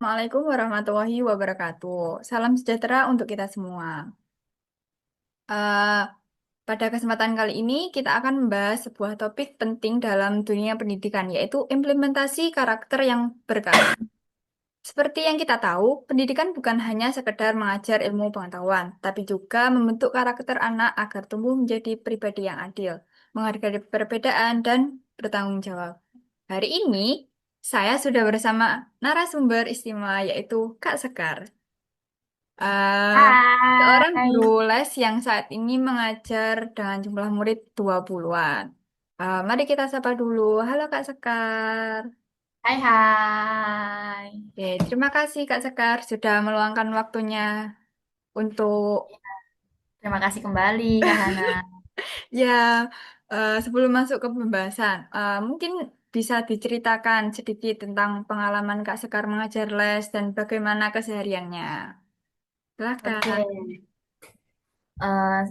Assalamualaikum warahmatullahi wabarakatuh. Salam sejahtera untuk kita semua. Eh, Pada kesempatan kali ini kita akan membahas sebuah topik penting dalam dunia pendidikan, yaitu implementasi karakter yang berkeadilan. Seperti yang kita tahu, pendidikan bukan hanya sekedar mengajar ilmu pengetahuan, tapi juga membentuk karakter anak agar tumbuh menjadi pribadi yang adil, menghargai perbedaan, dan bertanggung jawab. Hari ini, saya sudah bersama narasumber istimewa, yaitu Kak Sekar. eh Seorang Hai, guru les yang saat ini mengajar dengan jumlah murid 20-an. Mari kita sapa dulu. Halo Kak Sekar. hai, hai. Oke, terima kasih Kak Sekar sudah meluangkan waktunya untuk Terima kasih kembali, Kak Hana. ya sebelum masuk ke pembahasan, mungkin bisa diceritakan sedikit tentang pengalaman Kak Sekar mengajar les dan bagaimana kesehariannya. Oke, Silakan. eh,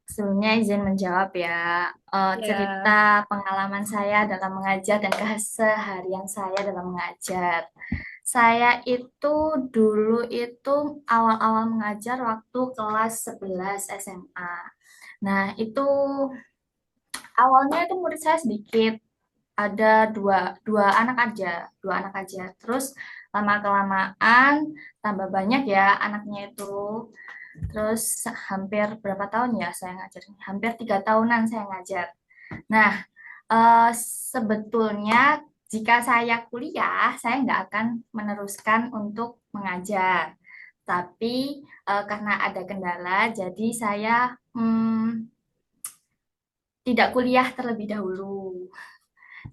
sebelumnya izin menjawab ya. Cerita Ya. pengalaman saya dalam mengajar dan keseharian saya dalam mengajar. Saya itu dulu itu awal-awal mengajar waktu kelas 11 SMA. Nah, itu awalnya itu murid saya sedikit, ada dua anak aja, dua anak aja. Terus lama kelamaan tambah banyak ya anaknya itu. Terus hampir berapa tahun ya saya ngajar? Hampir 3 tahunan saya ngajar. Nah, eh, sebetulnya jika saya kuliah, saya nggak akan meneruskan untuk mengajar. Tapi karena ada kendala, jadi saya tidak kuliah terlebih dahulu.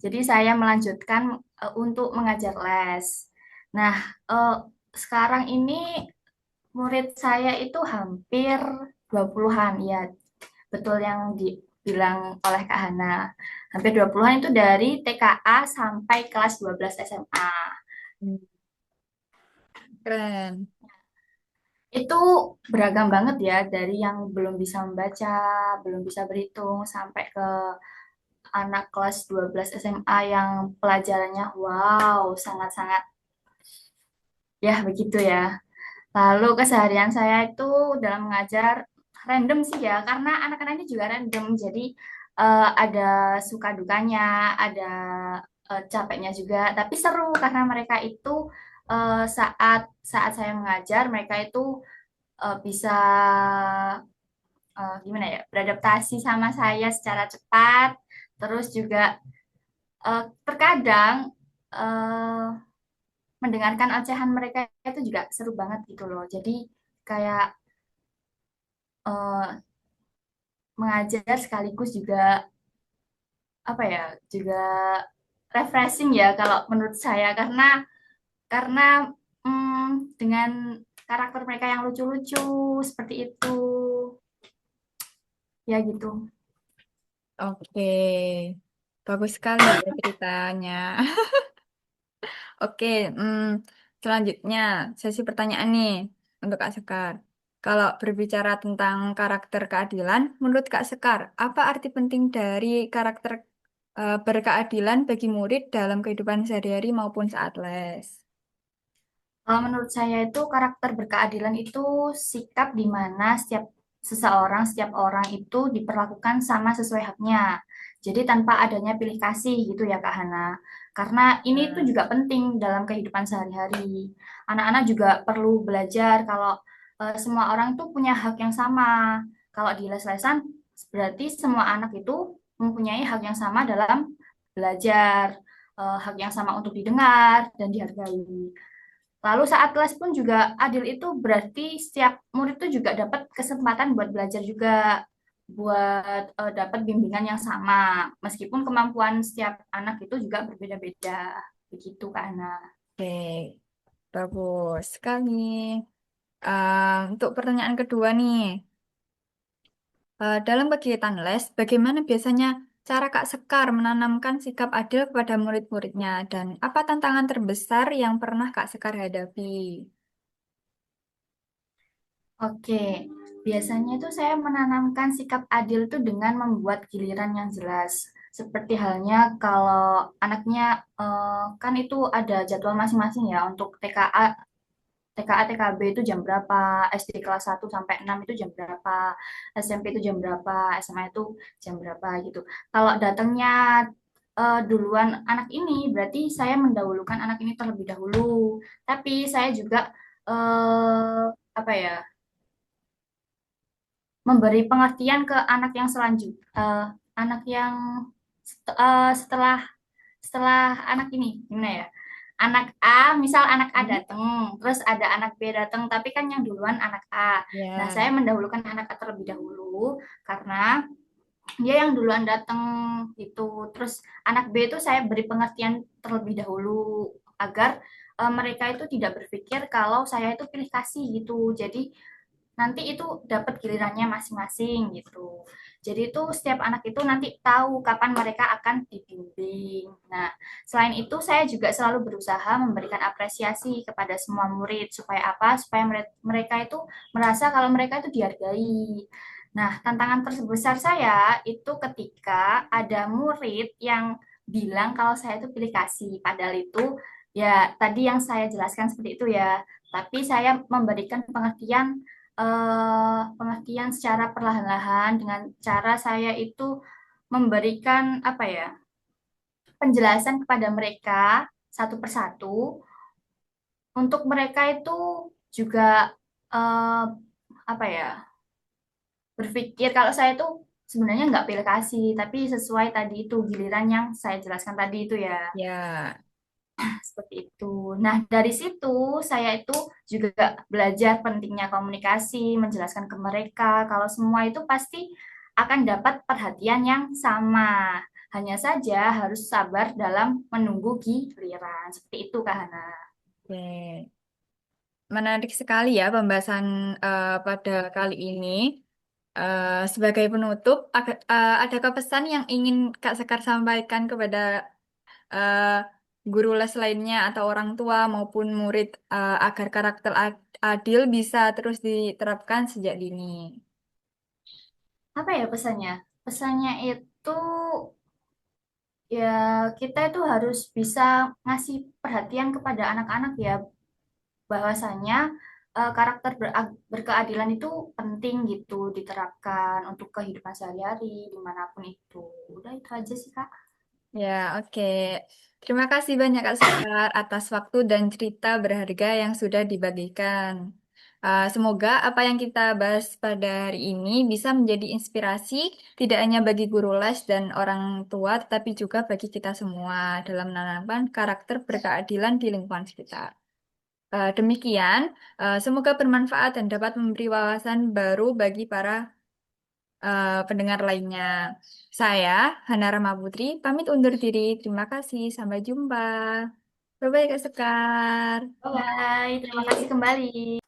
Jadi saya melanjutkan untuk mengajar les. Nah, eh, sekarang ini murid saya itu hampir 20-an, ya betul yang dibilang oleh Kak Hana. Hampir 20-an itu dari TKA sampai kelas 12 SMA. Hmm, keren. Itu beragam banget ya, dari yang belum bisa membaca, belum bisa berhitung, sampai ke anak kelas 12 SMA yang pelajarannya wow, sangat-sangat ya begitu ya. Lalu keseharian saya itu dalam mengajar random sih ya, karena anak-anaknya juga random. Jadi ada suka dukanya, ada capeknya juga. Tapi seru karena mereka itu saat saat saya mengajar, mereka itu bisa gimana ya, beradaptasi sama saya secara cepat. Terus juga terkadang eh, mendengarkan ocehan mereka itu juga seru banget gitu loh. Jadi kayak eh, mengajar sekaligus juga apa ya, juga refreshing ya kalau menurut saya, karena dengan karakter mereka yang lucu-lucu seperti itu ya gitu. Oke, bagus sekali ya ceritanya. Oke, selanjutnya sesi pertanyaan nih untuk Kak Sekar. Kalau berbicara tentang karakter keadilan, menurut Kak Sekar, apa arti penting dari karakter berkeadilan bagi murid dalam kehidupan sehari-hari maupun saat les? Kalau menurut saya itu karakter berkeadilan itu sikap di mana setiap orang itu diperlakukan sama sesuai haknya. Jadi tanpa adanya pilih kasih gitu ya Kak Hana. Karena ini tuh Nah, juga penting dalam kehidupan sehari-hari. Anak-anak juga perlu belajar kalau semua orang tuh punya hak yang sama. Kalau di les-lesan berarti semua anak itu mempunyai hak yang sama dalam belajar, hak yang sama untuk didengar dan dihargai. Lalu saat les pun juga adil, itu berarti setiap murid itu juga dapat kesempatan buat belajar juga, buat dapat bimbingan yang sama. Meskipun kemampuan setiap anak itu juga berbeda-beda. Begitu, Kak Ana. oke, bagus sekali. Untuk pertanyaan kedua nih, dalam kegiatan les, bagaimana biasanya cara Kak Sekar menanamkan sikap adil kepada murid-muridnya dan apa tantangan terbesar yang pernah Kak Sekar hadapi? Oke, biasanya itu saya menanamkan sikap adil itu dengan membuat giliran yang jelas. Seperti halnya kalau anaknya kan itu ada jadwal masing-masing ya untuk TKA, TKB itu jam berapa, SD kelas 1 sampai 6 itu jam berapa, SMP itu jam berapa, SMA itu jam berapa gitu. Kalau datangnya duluan anak ini, berarti saya mendahulukan anak ini terlebih dahulu. Tapi saya juga apa ya, memberi pengertian ke anak yang anak yang setelah setelah anak ini gimana ya, anak A, misal anak A Hmm? datang terus ada anak B datang tapi kan yang duluan anak A. Nah, Ya. saya mendahulukan anak A terlebih dahulu karena dia yang duluan datang gitu. Terus anak B itu saya beri pengertian terlebih dahulu agar mereka itu tidak berpikir kalau saya itu pilih kasih gitu. Jadi nanti itu dapat gilirannya masing-masing gitu. Jadi itu setiap anak itu nanti tahu kapan mereka akan dibimbing. Nah, selain itu saya juga selalu berusaha memberikan apresiasi kepada semua murid supaya apa? Supaya mereka itu merasa kalau mereka itu dihargai. Nah, tantangan terbesar saya itu ketika ada murid yang bilang kalau saya itu pilih kasih, padahal itu ya tadi yang saya jelaskan seperti itu ya. Tapi saya memberikan pengertian secara perlahan-lahan dengan cara saya itu memberikan apa ya, penjelasan kepada mereka satu persatu untuk mereka itu juga eh, apa ya, berpikir kalau saya itu sebenarnya nggak pilih kasih tapi sesuai tadi itu giliran yang saya jelaskan tadi itu ya. Ya. Seperti itu. Nah, dari situ saya itu juga belajar pentingnya komunikasi, menjelaskan ke mereka kalau semua itu pasti akan dapat perhatian yang sama. Hanya saja harus sabar dalam menunggu giliran. Seperti itu, Kak Hana. Oke. Menarik sekali ya pembahasan pada kali ini. Sebagai penutup, adakah pesan yang ingin Kak Sekar sampaikan kepada eh, guru les lainnya atau orang tua maupun murid agar karakter adil bisa terus diterapkan sejak dini? Apa ya pesannya? Pesannya itu ya kita itu harus bisa ngasih perhatian kepada anak-anak ya, bahwasanya karakter berkeadilan itu penting gitu diterapkan untuk kehidupan sehari-hari dimanapun itu. Udah itu aja sih Kak. Ya, oke. Terima kasih banyak Kak Sekar atas waktu dan cerita berharga yang sudah dibagikan. Semoga apa yang kita bahas pada hari ini bisa menjadi inspirasi tidak hanya bagi guru les dan orang tua, tetapi juga bagi kita semua dalam menanamkan karakter berkeadilan di lingkungan sekitar. Demikian, semoga bermanfaat dan dapat memberi wawasan baru bagi para pendengar lainnya. Saya, Hana Rama Putri, pamit undur diri. Terima kasih. Sampai jumpa. Bye-bye, Kak Sekar. Bye, terima kasih Bye. kembali.